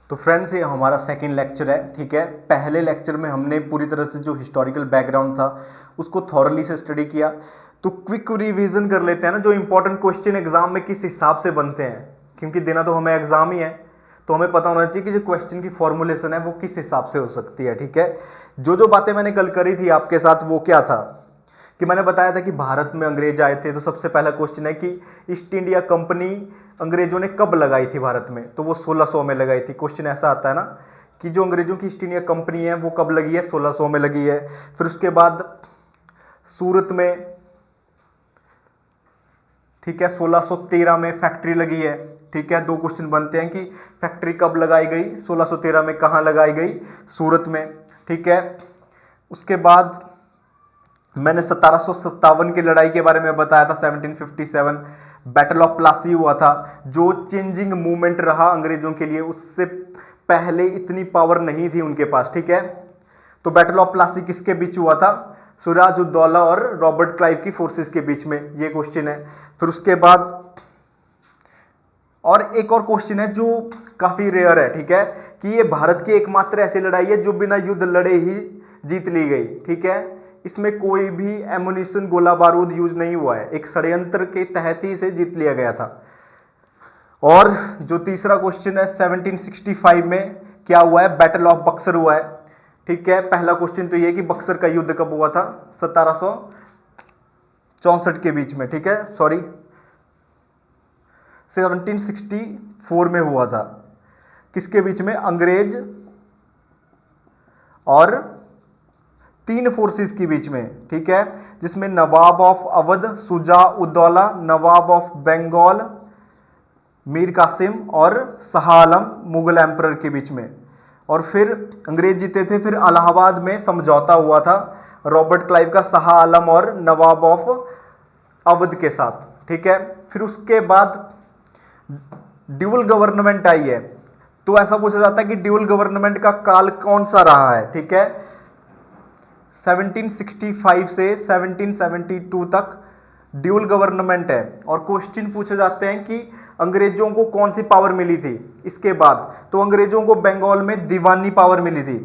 तो फ्रेंड्स ये हमारा सेकंड लेक्चर है, ठीक है। पहले लेक्चर में हमने पूरी तरह से जो हिस्टोरिकल बैकग्राउंड था उसको थॉरली से स्टडी किया। तो क्विक रिवीजन कर लेते हैं ना, जो इंपॉर्टेंट क्वेश्चन एग्जाम में किस हिसाब से बनते हैं, क्योंकि देना तो हमें एग्जाम ही है, तो हमें पता होना चाहिए कि जो क्वेश्चन की फॉर्मुलेशन है वो किस हिसाब से हो सकती है, ठीक है। जो जो बातें मैंने कल करी थी आपके साथ वो क्या था कि मैंने बताया था कि भारत में अंग्रेज आए थे, तो सबसे पहला क्वेश्चन है कि ईस्ट इंडिया कंपनी अंग्रेजों ने कब लगाई थी भारत में, तो वो 1600 में लगाई थी। क्वेश्चन ऐसा आता है ना कि जो अंग्रेजों की ईस्ट इंडिया कंपनी है वो कब लगी है, 1600 में लगी है। फिर उसके बाद सूरत में, ठीक है, 1613 में फैक्ट्री लगी है, ठीक है। दो क्वेश्चन बनते हैं कि फैक्ट्री कब लगाई गई, 1613 में कहां लगाई गई, सूरत में, ठीक है। उसके बाद मैंने 1757 की लड़ाई के बारे में बताया था, 1757 बैटल ऑफ प्लासी हुआ था, जो चेंजिंग मूवमेंट रहा अंग्रेजों के लिए। उससे पहले इतनी पावर नहीं थी उनके पास, ठीक है। तो बैटल ऑफ प्लासी किसके बीच हुआ था, सिराज उद दौला और रॉबर्ट क्लाइव की फोर्सेस के बीच में, ये क्वेश्चन है। फिर उसके बाद और एक और क्वेश्चन है जो काफी रेयर है, ठीक है, कि ये भारत की एकमात्र ऐसी लड़ाई है जो बिना युद्ध लड़े ही जीत ली गई, ठीक है। इसमें कोई भी एमुनिशन, गोला बारूद यूज नहीं हुआ है, एक षड्यंत्र के तहत ही इसे जीत लिया गया था। और जो तीसरा क्वेश्चन है 1765 में क्या हुआ है, बैटल ऑफ बक्सर हुआ है, ठीक है। पहला क्वेश्चन तो ये कि बक्सर का युद्ध कब हुआ था, 1764 के बीच में, ठीक है, सॉरी 1764 में हुआ था। किसके बीच में, अंग्रेज और तीन फोर्सेस के बीच में, ठीक है, जिसमें नवाब of Awadh Shuja ud Daula, Nawab of Bengal Mir Qasim और शाह आलम मुगल एम्परर के बीच में। और फिर अंग्रेज जीते थे, फिर इलाहाबाद में समझौता हुआ था रॉबर्ट क्लाइव का शाह आलम और नवाब ऑफ अवध के साथ, ठीक है। फिर उसके बाद ड्यूल गवर्नमेंट आई है, तो ऐसा पूछा जाता है कि ड्यूल गवर्नमेंट का काल कौन सा रहा है, ठीक है। 1765 से 1772 तक ड्यूल गवर्नमेंट है। और क्वेश्चन पूछे जाते हैं कि अंग्रेजों को कौन सी पावर मिली थी इसके बाद, तो अंग्रेजों को बंगाल में दीवानी पावर मिली थी,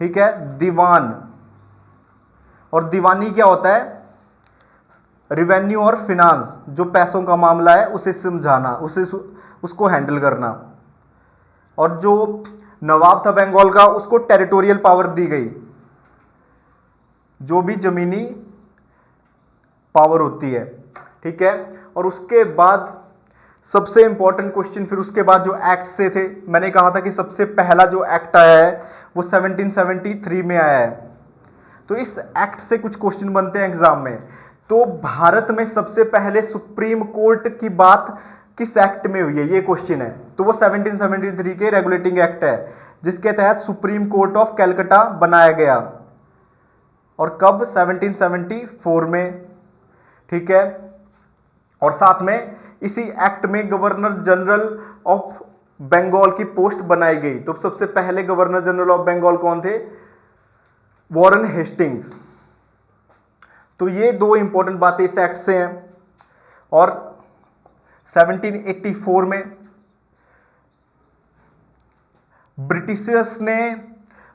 ठीक है, दीवान। और दीवानी क्या होता है, रिवेन्यू और फिनांस, जो पैसों का मामला है उसे समझाना, उसको हैंडल करना। और जो नवाब था बंगाल का, उसको टेरिटोरियल पावर दी गई, जो भी जमीनी पावर होती है, ठीक है। और उसके बाद सबसे इंपॉर्टेंट क्वेश्चन, फिर उसके बाद जो एक्ट से थे, मैंने कहा था कि सबसे पहला जो एक्ट आया है वो 1773 में आया है। तो इस एक्ट से कुछ क्वेश्चन बनते हैं एग्जाम में। तो भारत में सबसे पहले सुप्रीम कोर्ट की बात किस एक्ट में हुई है, ये क्वेश्चन है। तो वो 1773 के रेगुलेटिंग एक्ट है, जिसके तहत सुप्रीम कोर्ट ऑफ कैलकाटा बनाया गया। और कब, 1774 में, ठीक है। और साथ में इसी एक्ट में गवर्नर जनरल ऑफ बंगाल की पोस्ट बनाई गई। तो सबसे पहले गवर्नर जनरल ऑफ बंगाल कौन थे, वॉरेन हेस्टिंग्स। तो ये दो इंपॉर्टेंट बातें इस एक्ट से हैं। और 1784 में ब्रिटिशर्स ने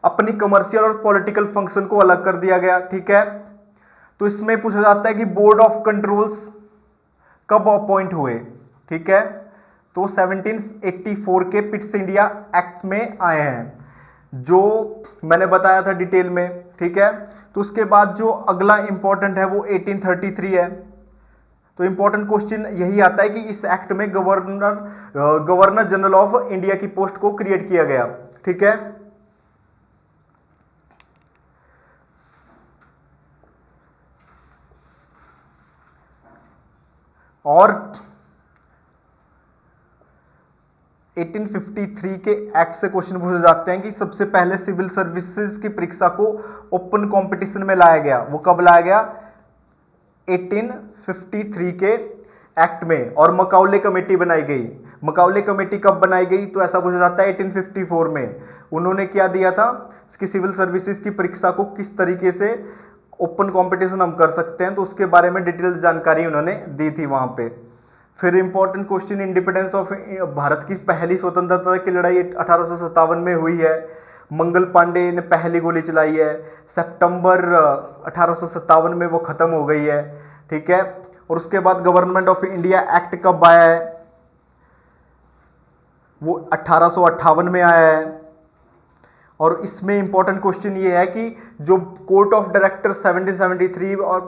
अपनी कमर्शियल और पॉलिटिकल फंक्शन को अलग कर दिया गया, ठीक है। तो इसमें पूछा जाता है कि बोर्ड ऑफ कंट्रोल्स कब अपॉइंट हुए, ठीक है। तो 1784 के पिट्स इंडिया एक्ट में आए हैं, जो मैंने बताया था डिटेल में, ठीक है। तो उसके बाद जो अगला इंपॉर्टेंट है वो 1833 है। तो इंपॉर्टेंट क्वेश्चन यही आता है कि इस एक्ट में गवर्नर जनरल ऑफ इंडिया की पोस्ट को क्रिएट किया गया, ठीक है। और 1853 के एक्ट से क्वेश्चन पूछे जाते हैं कि सबसे पहले सिविल सर्विसेज की परीक्षा को ओपन कंपटीशन में लाया गया, वो कब लाया गया, 1853 के एक्ट में। और मकाउले कमेटी बनाई गई। मकाउले कमेटी कब बनाई गई, तो ऐसा पूछा जाता है 1854 में। उन्होंने क्या दिया था कि सिविल सर्विसेज की परीक्षा को किस तरीके से ओपन कंपटीशन हम कर सकते हैं, तो उसके बारे में डिटेल जानकारी उन्होंने दी थी वहां पे। फिर important question, independence of Bharat की पहली स्वतंत्रता की लड़ाई 1857 में हुई है। मंगल पांडे ने पहली गोली चलाई है। सितंबर 1857 में वो खत्म हो गई है। ठीक है। और उसके बाद गवर्नमेंट ऑफ इंडिया एक्ट कब आया है? वो 1858 में आया है। और इसमें इंपॉर्टेंट क्वेश्चन ये है कि जो कोर्ट ऑफ डायरेक्टर 1773 और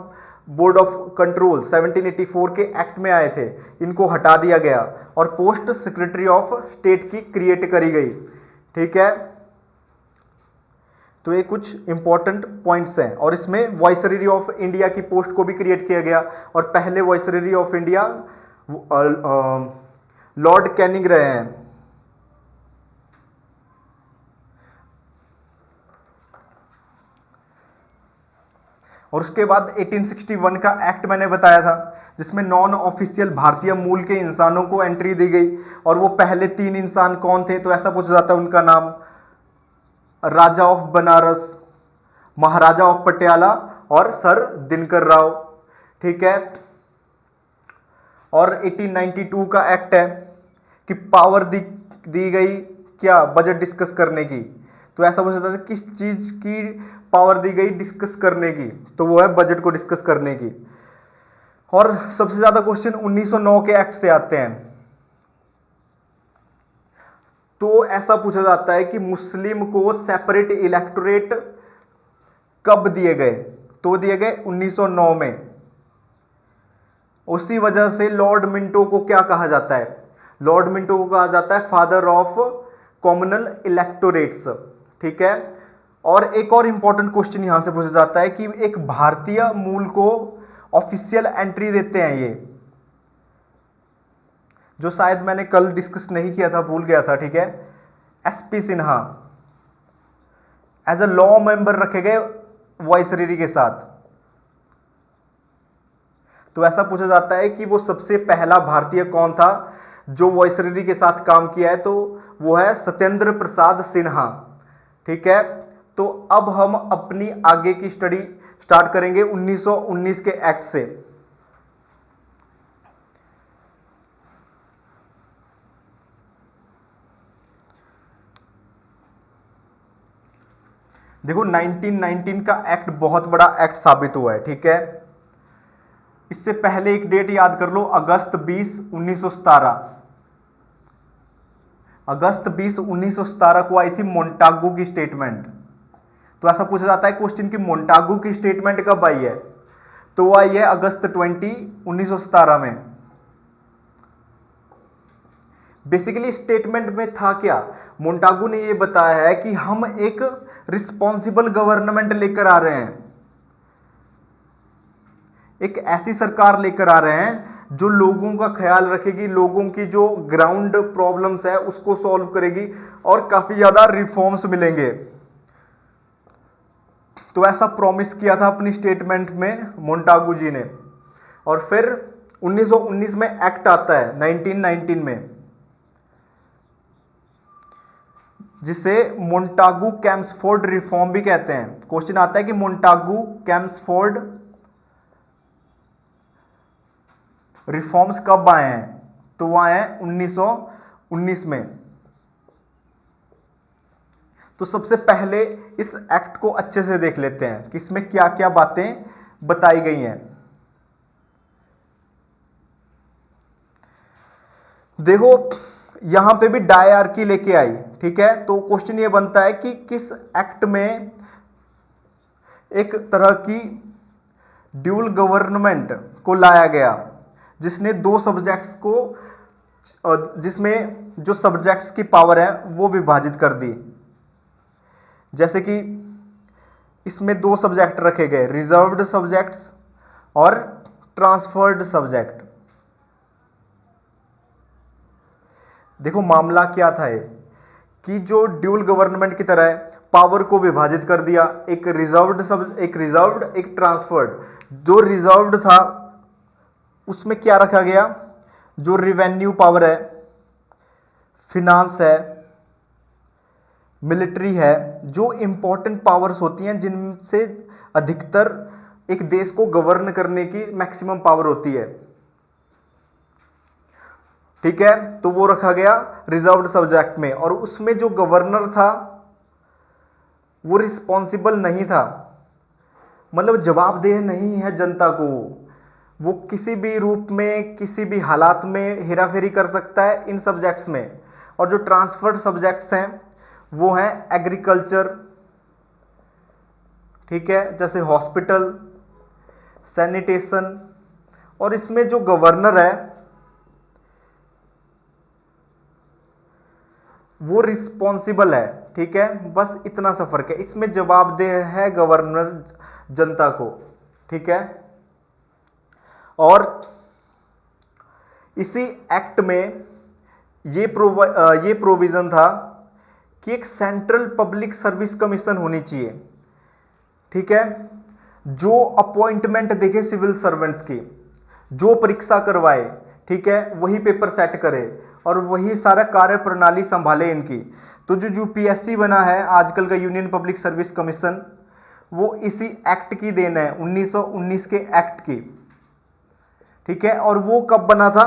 बोर्ड ऑफ कंट्रोल 1784 के एक्ट में आए थे, इनको हटा दिया गया और पोस्ट सेक्रेटरी ऑफ स्टेट की क्रिएट करी गई। ठीक है। तो ये कुछ इंपॉर्टेंट पॉइंट्स हैं। और इसमें वाइसररी ऑफ इंडिया की पोस्ट को भी क्रिएट किया गया और पहले वाइसररी ऑफ इंडिया लॉर्ड कैनिंग रहे हैं। और उसके बाद 1861 का एक्ट मैंने बताया था, जिसमें नॉन ऑफिशियल भारतीय मूल के इंसानों को एंट्री दी गई। और वो पहले 3 इंसान कौन थे? तो ऐसा पूछा जाता है उनका नाम, राजा ऑफ बनारस, महाराजा ऑफ पटियाला और सर दिनकर राव। ठीक है। और 1892 का एक्ट है कि पावर दी गई क्या? बजट डिस्कस करने की। तो ऐसा पूछा जाता है किस चीज की पावर दी गई डिस्कस करने की? तो वो है बजट को डिस्कस करने की। और सबसे ज्यादा क्वेश्चन 1909 के एक्ट से आते हैं। तो ऐसा पूछा जाता है कि मुस्लिम को सेपरेट इलेक्टोरेट कब दिए गए? तो दिए गए 1909 में। उसी वजह से लॉर्ड मिंटो को क्या कहा जाता है? लॉर्ड मिंटो को कहा जाता है फादर ऑफ कॉमनल इलेक्टोरेट्स। ठीक है। और एक और इंपॉर्टेंट क्वेश्चन यहां से पूछा जाता है कि एक भारतीय मूल को ऑफिशियल एंट्री देते हैं ये, जो शायद मैंने कल डिस्कस नहीं किया था, भूल गया था। ठीक है। SP Sinha as a law member रखे गए वाइसररी के साथ। तो ऐसा पूछा जाता है कि वो सबसे पहला भारतीय कौन था जो वाइसररी के साथ काम किया है? तो वो है सत्येंद्र प्रसाद सिन्हा। ठीक है। तो अब हम अपनी आगे की स्टडी स्टार्ट करेंगे 1919 के एक्ट से। देखो 1919 का एक्ट बहुत बड़ा एक्ट साबित हुआ है। ठीक है। इससे पहले एक डेट याद कर लो, अगस्त 20 1917। अगस्त 20 1917 को आई थी मोंटागू की स्टेटमेंट। तो ऐसा पूछा जाता है क्वेश्चन कि मोंटागू की स्टेटमेंट कब आई है? तो वो आई है अगस्त 20 1917 में। बेसिकली स्टेटमेंट में था क्या? मोंटागू ने ये बताया है कि हम एक रिस्पॉन्सिबल गवर्नमेंट लेकर आ रहे हैं, एक ऐसी सरकार लेकर आ रहे हैं जो लोगों का ख्याल रखेगी, लोगों की जो ग्राउंड प्रॉब्लम्स है उसको सॉल्व करेगी और काफी ज्यादा रिफॉर्म्स मिलेंगे। तो ऐसा प्रॉमिस किया था अपनी स्टेटमेंट में मोंटागू जी ने। और फिर 1919 में एक्ट आता है 1919 में, जिसे मोंटागू कैम्सफोर्ड रिफॉर्म भी कहते हैं। क्वेश्चन आता है कि मोंटागू कैम्सफोर्ड रिफॉर्म्स कब आए हैं? तो वो आए हैं 1919 में। तो सबसे पहले इस एक्ट को अच्छे से देख लेते हैं कि इसमें क्या क्या बातें बताई गई हैं। देखो यहां पे भी डायआर्की लेके आई। ठीक है। तो क्वेश्चन ये बनता है कि किस एक्ट में एक तरह की ड्यूल गवर्नमेंट को लाया गया, जिसने 2 सब्जेक्ट्स को, जिसमें जो सब्जेक्ट्स की पावर है वो विभाजित कर दी। जैसे कि इसमें 2 सब्जेक्ट रखे गए, रिजर्व्ड सब्जेक्ट्स और ट्रांसफर्ड सब्जेक्ट। देखो मामला क्या था ये कि जो ड्यूल गवर्नमेंट की तरह है, पावर को विभाजित कर दिया, एक रिजर्व्ड एक ट्रांसफर्ड। जो रिजर्व्ड था उसमें क्या रखा गया? जो रिवेन्यू पावर है, फिनांस है, मिलिट्री है, जो इंपॉर्टेंट पावर्स होती हैं जिनसे अधिकतर एक देश को गवर्न करने की मैक्सिमम पावर होती है, ठीक है, तो वो रखा गया रिजर्व्ड सब्जेक्ट में। और उसमें जो गवर्नर था वो रिस्पॉन्सिबल नहीं था, मतलब जवाबदेह नहीं है जनता को। वो किसी भी रूप में किसी भी हालात में हेराफेरी कर सकता है इन सब्जेक्ट्स में। और जो ट्रांसफर्ड सब्जेक्ट्स हैं वो हैं एग्रीकल्चर, ठीक है, जैसे हॉस्पिटल, सैनिटेशन। और इसमें जो गवर्नर है वो रिस्पॉन्सिबल है, ठीक है, बस इतना सा फर्क है। इसमें जवाबदेह है गवर्नर जनता को, ठीक है। और इसी एक्ट में ये प्रोविजन था कि एक सेंट्रल पब्लिक सर्विस कमीशन होनी चाहिए, ठीक है, जो अपॉइंटमेंट देखे सिविल सर्वेंट्स की, जो परीक्षा करवाए, ठीक है, वही पेपर सेट करे और वही सारा कार्य प्रणाली संभाले इनकी। तो जो यूपीएससी बना है आजकल का यूनियन पब्लिक सर्विस कमीशन, वो इसी एक्ट की देन है, 1919 के एक्ट की, ठीक है। और वो कब बना था?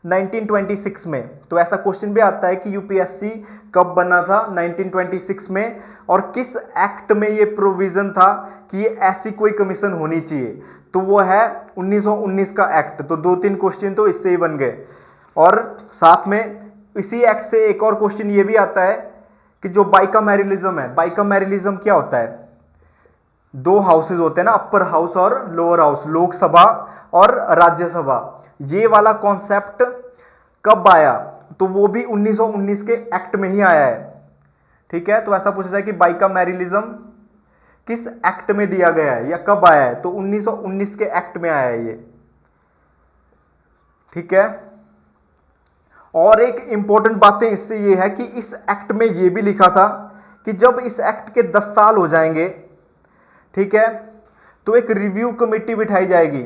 1926 में। तो ऐसा क्वेश्चन भी आता है कि यूपीएससी कब बना था? 1926 में। और किस एक्ट में ये प्रोविजन था कि ये ऐसी कोई कमीशन होनी चाहिए? तो वो है 1919 का एक्ट। तो 2-3 क्वेश्चन तो इससे ही बन गए। और साथ में इसी एक्ट से एक और क्वेश्चन ये भी आता है कि जो बाइकामेरिलिज्म है, बाइकामेरिलिज्म क्या होता है? 2 हाउसेज होते हैं ना, अपर हाउस और लोअर हाउस, लोकसभा और राज्यसभा। ये वाला कॉन्सेप्ट कब आया? तो वो भी 1919 के एक्ट में ही आया है, ठीक है। तो ऐसा पूछा जाए कि बाइकामेरिलिज्म किस एक्ट में दिया गया है या कब आया है? तो 1919 के एक्ट में आया है ये, ठीक है। और एक इंपॉर्टेंट बातें इससे ये है कि इस एक्ट में ये भी लिखा था कि जब इस एक्ट के 10 साल हो जाएंगे, ठीक है, तो एक रिव्यू कमेटी बिठाई जाएगी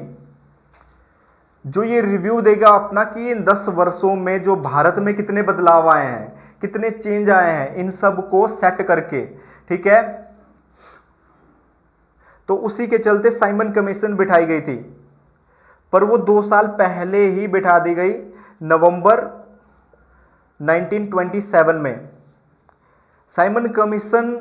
जो ये रिव्यू देगा अपना कि इन 10 वर्षों में जो भारत में कितने बदलाव आए हैं, कितने चेंज आए हैं, इन सब को सेट करके, ठीक है। तो उसी के चलते साइमन कमीशन बिठाई गई थी, पर वो 2 साल पहले ही बिठा दी गई, नवंबर 1927 में। साइमन कमीशन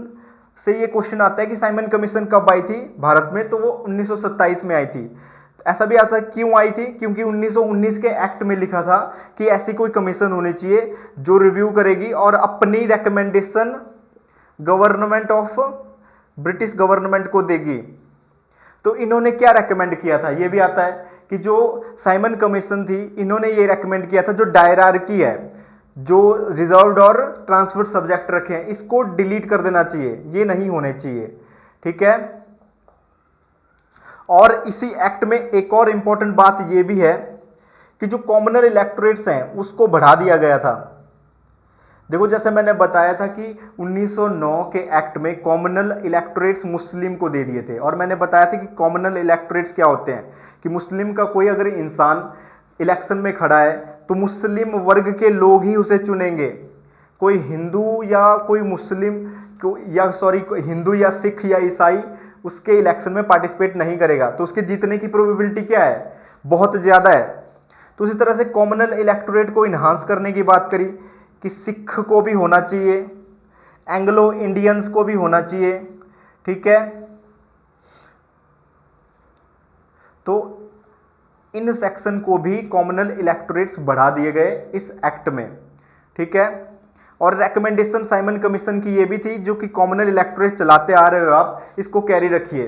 से ये क्वेश्चन आता है कि साइमन कमीशन कब आई थी भारत में? तो वो 1927 में आई थी। ऐसा भी आता है क्यों आई थी? क्योंकि 1919 के एक्ट में लिखा था कि ऐसी कोई कमीशन होनी चाहिए जो रिव्यू करेगी और अपनी recommendation government of British government को देगी। तो इन्होंने क्या रेकमेंड किया था? ये भी आता है कि जो साइमन कमीशन थी, इन्होंने ये रेकमेंड किया था जो डायरार्की है, जो रिजर्व्ड और ट्रांसफर्ड सब्जेक्ट रखे हैं, इसको डिलीट कर देना चाहिए, ये नहीं होने चाहिए, ठीक है। और इसी एक्ट में एक और इंपॉर्टेंट बात यह भी है कि जो कॉमनल इलेक्टोरेट्स हैं उसको बढ़ा दिया गया था। देखो, जैसे मैंने बताया था कि 1909 के एक्ट में कॉमनल इलेक्टोरेट्स मुस्लिम को दे दिए थे। और मैंने बताया था कि कॉमनल इलेक्टोरेट्स क्या होते हैं, कि मुस्लिम का कोई अगर इंसान इलेक्शन में खड़ा है तो मुस्लिम वर्ग के लोग ही उसे चुनेंगे। कोई हिंदू या कोई मुस्लिम हिंदू या सिख या ईसाई उसके इलेक्शन में पार्टिसिपेट नहीं करेगा, तो उसके जीतने की प्रोबेबिलिटी क्या है? बहुत ज्यादा है। तो उसी तरह से कॉमनल इलेक्टोरेट को इन्हांस करने की बात करी कि सिख को भी होना चाहिए, एंग्लो इंडियंस को भी होना चाहिए, ठीक है। तो इन सेक्शन को भी कॉमनल इलेक्टोरेट्स बढ़ा दिए गए इस एक्ट में, ठीक है। और रेकमेंडेशन साइमन कमीशन की ये भी थी, जो कि कॉमनल इलेक्टोरेट चलाते आ रहे हो आप, इसको कैरी रखिए।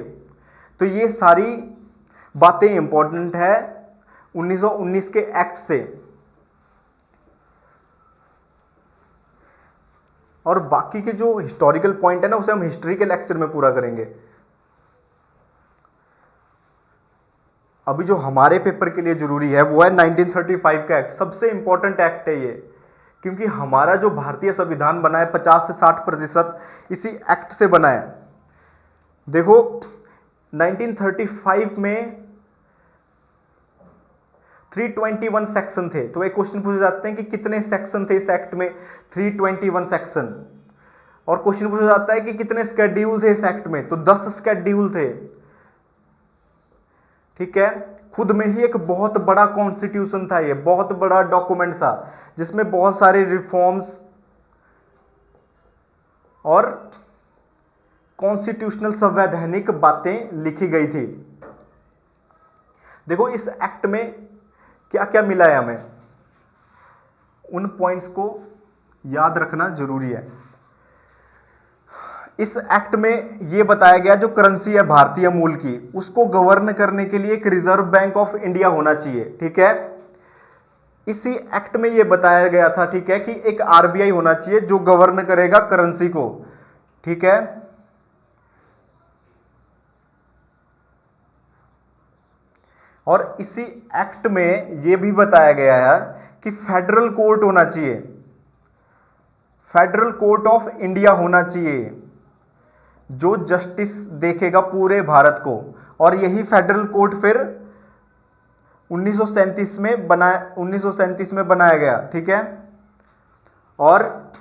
तो ये सारी बातें इंपॉर्टेंट है 1919 के एक्ट से। और बाकी के जो हिस्टोरिकल पॉइंट है ना, उसे हम हिस्ट्री के लेक्चर में पूरा करेंगे। अभी जो हमारे पेपर के लिए जरूरी है वो है 1935 का एक्ट। सबसे इंपॉर्टेंट एक्ट है ये, क्योंकि हमारा जो भारतीय संविधान बना है 50 से 60% इसी एक्ट से बना है। देखो, 1935 में 321 सेक्शन थे। तो एक क्वेश्चन पूछे जाते हैं कि कितने सेक्शन थे इस एक्ट में? 321 सेक्शन। और क्वेश्चन पूछा जाता है कि कितने स्केड्यूल थे इस एक्ट में? तो 10 स्केड्यूल थे, ठीक है। खुद में ही एक बहुत बड़ा कॉन्स्टिट्यूशन था, ये बहुत बड़ा डॉक्यूमेंट था जिसमें बहुत सारे रिफॉर्म्स और कॉन्स्टिट्यूशनल संवैधानिक बातें लिखी गई थी। देखो इस एक्ट में क्या क्या मिला है हमें, उन पॉइंट्स को याद रखना जरूरी है। इस एक्ट में यह बताया गया जो करेंसी है भारतीय मूल की, उसको गवर्न करने के लिए एक रिजर्व बैंक ऑफ इंडिया होना चाहिए, ठीक है। इसी एक्ट में यह बताया गया था, ठीक है, कि एक आरबीआई होना चाहिए जो गवर्न करेगा करेंसी को, ठीक है। और इसी एक्ट में यह भी बताया गया है कि फेडरल कोर्ट होना चाहिए, फेडरल कोर्ट ऑफ इंडिया होना चाहिए जो जस्टिस देखेगा पूरे भारत को। और यही फेडरल कोर्ट फिर 1937 में बनाया गया, ठीक है। और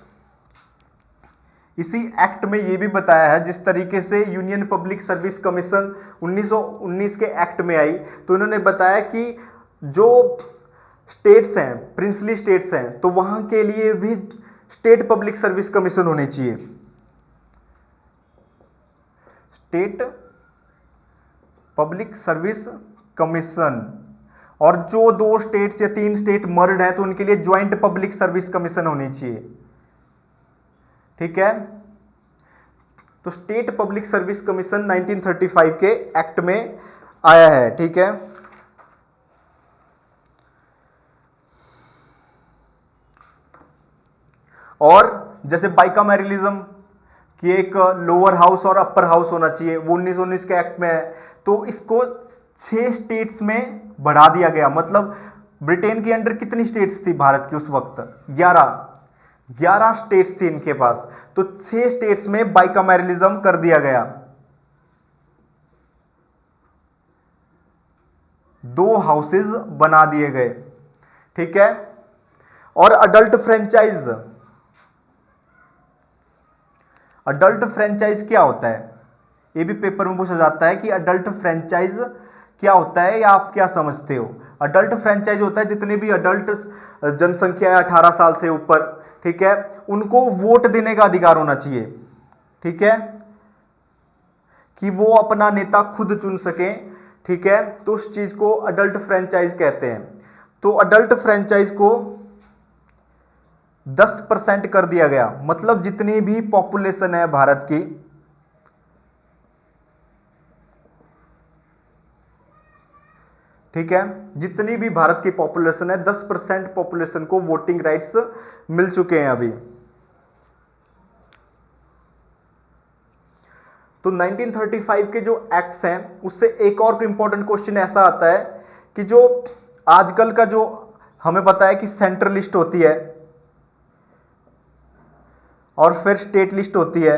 इसी एक्ट में यह भी बताया है, जिस तरीके से यूनियन पब्लिक सर्विस कमीशन 1919 के एक्ट में आई, तो इन्होंने बताया कि जो स्टेट्स हैं, प्रिंसली स्टेट्स हैं, तो वहां के लिए भी स्टेट पब्लिक सर्विस कमीशन होनी चाहिए, स्टेट पब्लिक सर्विस कमीशन। और जो 2 स्टेट्स या 3 स्टेट मर्ज है तो उनके लिए ज्वाइंट पब्लिक सर्विस कमीशन होनी चाहिए, ठीक है। तो स्टेट पब्लिक सर्विस कमीशन 1935 के एक्ट में आया है, ठीक है। और जैसे बाइकामेरलिज्म कि एक लोअर हाउस और अपर हाउस होना चाहिए, वो 1919 के एक्ट में है, तो इसको 6 स्टेट्स में बढ़ा दिया गया। मतलब ब्रिटेन के अंडर कितनी स्टेट्स थी भारत की उस वक्त? 11 स्टेट्स थी इनके पास, तो 6 स्टेट्स में बाइकामेरलिज्म कर दिया गया, 2 हाउसेस बना दिए गए, ठीक है। और अडल्ट फ्रेंचाइज क्या होता है? ये भी पेपर में पूछा जाता है कि अडल्ट फ्रेंचाइज क्या होता है या आप क्या समझते हो? अडल्ट फ्रेंचाइज होता है जितने भी अडल्ट जनसंख्या है 18 साल से ऊपर, ठीक है, उनको वोट देने का अधिकार होना चाहिए, ठीक है, कि वो अपना नेता खुद चुन सकें, ठीक है। तो उस चीज को अडल्ट फ्रेंचाइज कहते हैं। तो अडल्ट फ्रेंचाइज को 10% कर दिया गया, मतलब जितनी भी पॉपुलेशन है भारत की, ठीक है, जितनी भी भारत की पॉपुलेशन है 10% पॉपुलेशन को वोटिंग राइट्स मिल चुके हैं अभी। तो 1935 के जो एक्ट्स हैं उससे एक और इंपॉर्टेंट क्वेश्चन ऐसा आता है कि जो आजकल का जो हमें पता है कि सेंट्रल लिस्ट होती है और फिर स्टेट लिस्ट होती है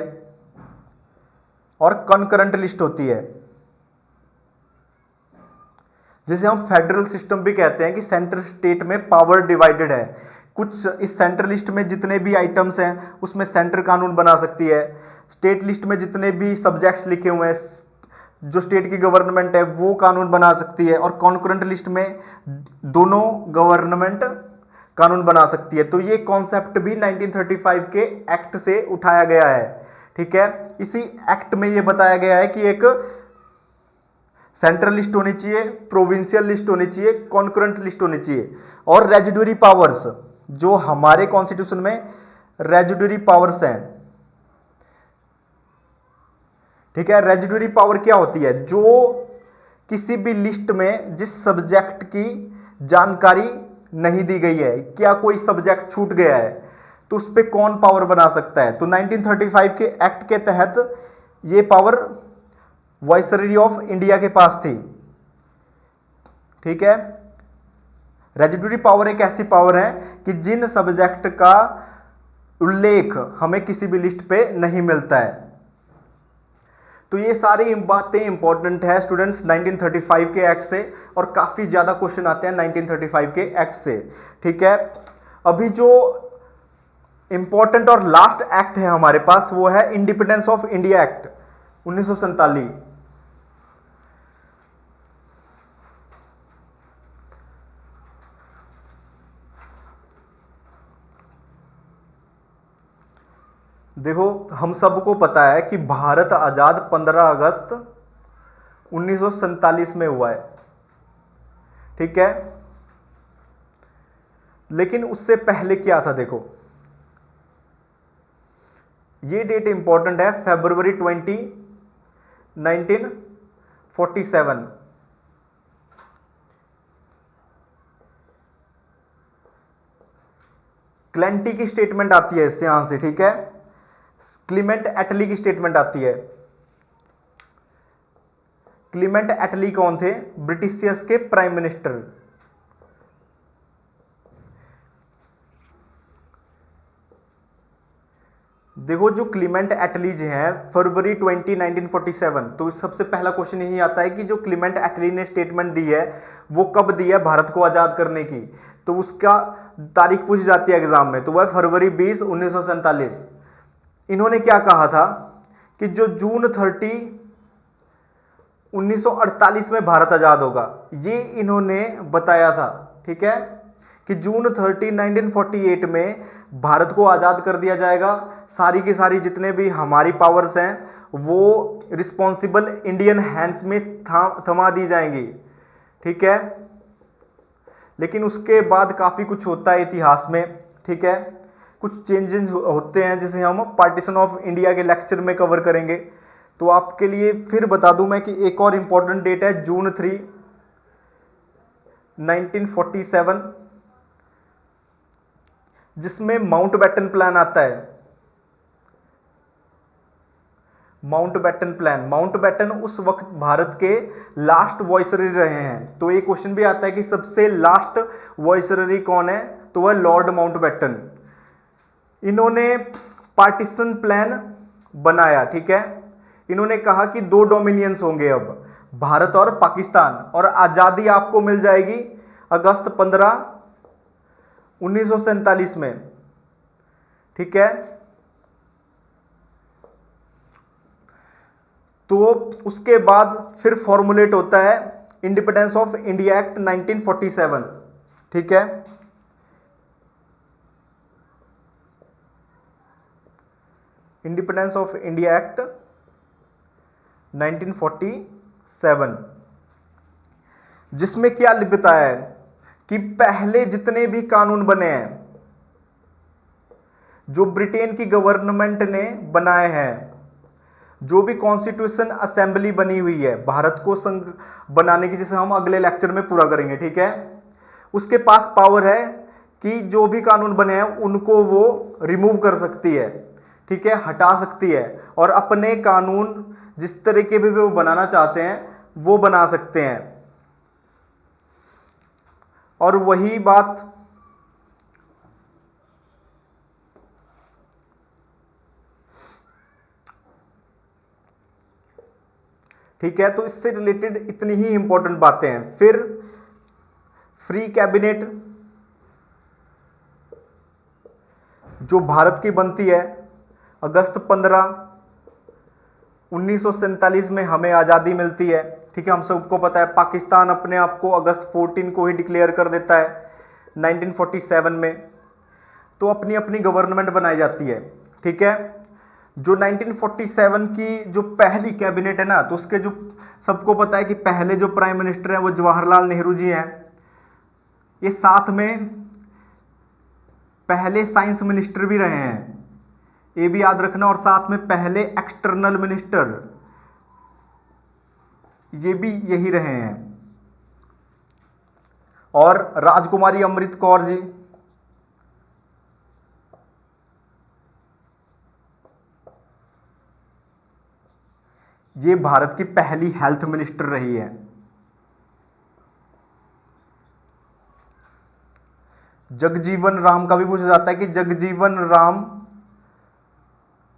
और कॉन्करेंट लिस्ट होती है, जिसे हम फेडरल सिस्टम भी कहते हैं कि सेंट्रल स्टेट में पावर डिवाइडेड है। कुछ इस सेंट्रल लिस्ट में जितने भी आइटम्स हैं उसमें सेंटर कानून बना सकती है, स्टेट लिस्ट में जितने भी सब्जेक्ट्स लिखे हुए हैं जो स्टेट की गवर्नमेंट है वो कानून बना सकती है, और कॉन्करेंट लिस्ट में दोनों गवर्नमेंट कानून बना सकती है। तो ये कॉन्सेप्ट भी 1935 के एक्ट से उठाया गया है, ठीक है। इसी एक्ट में ये बताया गया है कि एक सेंट्रल लिस्ट होनी चाहिए, प्रोविंशियल लिस्ट होनी चाहिए, कॉन्करेंट लिस्ट होनी चाहिए, और रेजिडुअरी पावर्स, जो हमारे कॉन्स्टिट्यूशन में रेजिडुअरी पावर्स हैं, ठीक है। रेजिडुअरी पावर क्या होती है? जो किसी भी लिस्ट में जिस सब्जेक्ट की जानकारी नहीं दी गई है, क्या कोई सब्जेक्ट छूट गया है, तो उस पर कौन पावर बना सकता है? तो 1935 के एक्ट के तहत यह पावर वाइसरॉय ऑफ इंडिया के पास थी, ठीक है। रेजिडुअरी पावर एक ऐसी पावर है कि जिन सब्जेक्ट का उल्लेख हमें किसी भी लिस्ट पे नहीं मिलता है। तो ये सारी बातें इंपॉर्टेंट है स्टूडेंट्स 1935 के एक्ट से, और काफी ज्यादा क्वेश्चन आते हैं 1935 के एक्ट से, ठीक है। अभी जो इंपॉर्टेंट और लास्ट एक्ट है हमारे पास वो है इंडिपेंडेंस ऑफ इंडिया एक्ट 1947। देखो हम सबको पता है कि भारत आजाद 15 अगस्त 1947 में हुआ है, ठीक है। लेकिन उससे पहले क्या था, देखो ये डेट इंपॉर्टेंट है, फरवरी 20 1947। क्लेंटी की स्टेटमेंट आती है इससे, यहां से, ठीक है। क्लीमेंट एटली की स्टेटमेंट आती है। क्लीमेंट एटली कौन थे? ब्रिटिशियस के प्राइम मिनिस्टर। देखो जो क्लीमेंट एटली जी हैं, फरवरी 20 1947, तो सबसे पहला क्वेश्चन यही आता है कि जो क्लीमेंट एटली ने स्टेटमेंट दी है वो कब दी है भारत को आजाद करने की, तो उसका तारीख पूछी जाती है एग्जाम में, तो वह फरवरी 20 1947। इन्होंने क्या कहा था कि जो जून 30 1948 में भारत आजाद होगा, ये इन्होंने बताया था, ठीक है, कि जून 30 1948 में भारत को आजाद कर दिया जाएगा। सारी की सारी जितने भी हमारी पावर्स हैं वो रिस्पॉन्सिबल इंडियन हैंड्स में थमा दी जाएंगी, ठीक है। लेकिन उसके बाद काफी कुछ होता है इतिहास में, ठीक है, कुछ चेंजेस होते हैं जिसे हम पार्टीशन ऑफ इंडिया के लेक्चर में कवर करेंगे। तो आपके लिए फिर बता दूं मैं कि एक और इंपॉर्टेंट डेट है जून 3 1947, जिसमें माउंटबेटन प्लान आता है। माउंटबेटन प्लान, माउंटबेटन उस वक्त भारत के लास्ट वॉइसररी रहे हैं। तो ये क्वेश्चन भी आता है कि सबसे लास्ट वॉइसररी कौन है, तो वह लॉर्ड माउंटबेटन। इन्होंने पार्टीशन प्लान बनाया, ठीक है। इन्होंने कहा कि दो डोमिनियंस होंगे अब, भारत और पाकिस्तान, और आजादी आपको मिल जाएगी अगस्त 15 1947 में, ठीक है। तो उसके बाद फिर फॉर्मुलेट होता है इंडिपेंडेंस ऑफ इंडिया एक्ट 1947, ठीक है। इंडिपेंडेंस ऑफ इंडिया एक्ट 1947, जिसमें क्या लिखता है कि पहले जितने भी कानून बने हैं जो ब्रिटेन की गवर्नमेंट ने बनाए हैं, जो भी कॉन्स्टिट्यूशन असेंबली बनी हुई है भारत को संघ बनाने की, जिसे हम अगले लेक्चर में पूरा करेंगे, ठीक है, उसके पास पावर है कि जो भी कानून बने हैं उनको वो रिमूव कर सकती है, ठीक है, हटा सकती है, और अपने कानून जिस तरीके भी वो बनाना चाहते हैं वो बना सकते हैं। और वही बात ठीक है, तो इससे रिलेटेड इतनी ही इंपॉर्टेंट बातें हैं। फिर फ्री कैबिनेट जो भारत की बनती है अगस्त 15 1947 में हमें आजादी मिलती है, ठीक है। हम सबको पता है पाकिस्तान अपने आप को अगस्त 14 को ही डिक्लेयर कर देता है 1947 में। तो अपनी अपनी गवर्नमेंट बनाई जाती है, ठीक है। जो 1947 की जो पहली कैबिनेट है ना, तो उसके जो सबको पता है कि पहले जो प्राइम मिनिस्टर है वो जवाहरलाल नेहरू जी हैं। ये साथ में पहले साइंस मिनिस्टर भी रहे हैं, ये भी याद रखना, और साथ में पहले एक्सटर्नल मिनिस्टर ये भी यही रहे हैं। और राजकुमारी अमृत कौर जी, ये भारत की पहली हेल्थ मिनिस्टर रही है। जगजीवन राम का भी पूछा जाता है कि जगजीवन राम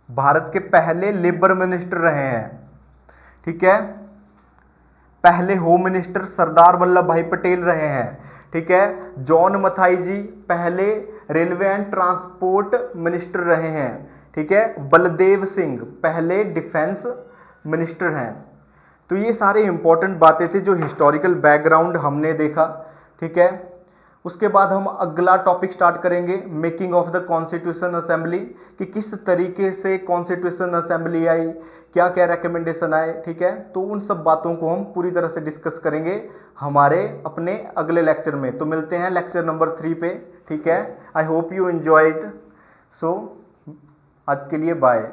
भारत के पहले लेबर मिनिस्टर रहे हैं, ठीक है। पहले होम मिनिस्टर सरदार वल्लभ भाई पटेल रहे हैं, ठीक है। जॉन मथाई जी पहले रेलवे एंड ट्रांसपोर्ट मिनिस्टर रहे हैं, ठीक है। बलदेव सिंह पहले डिफेंस मिनिस्टर हैं। तो ये सारे इंपॉर्टेंट बातें थी जो हिस्टोरिकल बैकग्राउंड हमने देखा, ठीक है। उसके बाद हम अगला टॉपिक स्टार्ट करेंगे, making of the constitution assembly, कि किस तरीके से कॉन्स्टिट्यूशन असेंबली आई, क्या क्या रिकमेंडेशन आए, ठीक है। तो उन सब बातों को हम पूरी तरह से डिस्कस करेंगे हमारे अपने अगले लेक्चर में। तो मिलते हैं लेक्चर नंबर 3 पे, ठीक है। I hope you enjoyed. So आज के लिए बाय।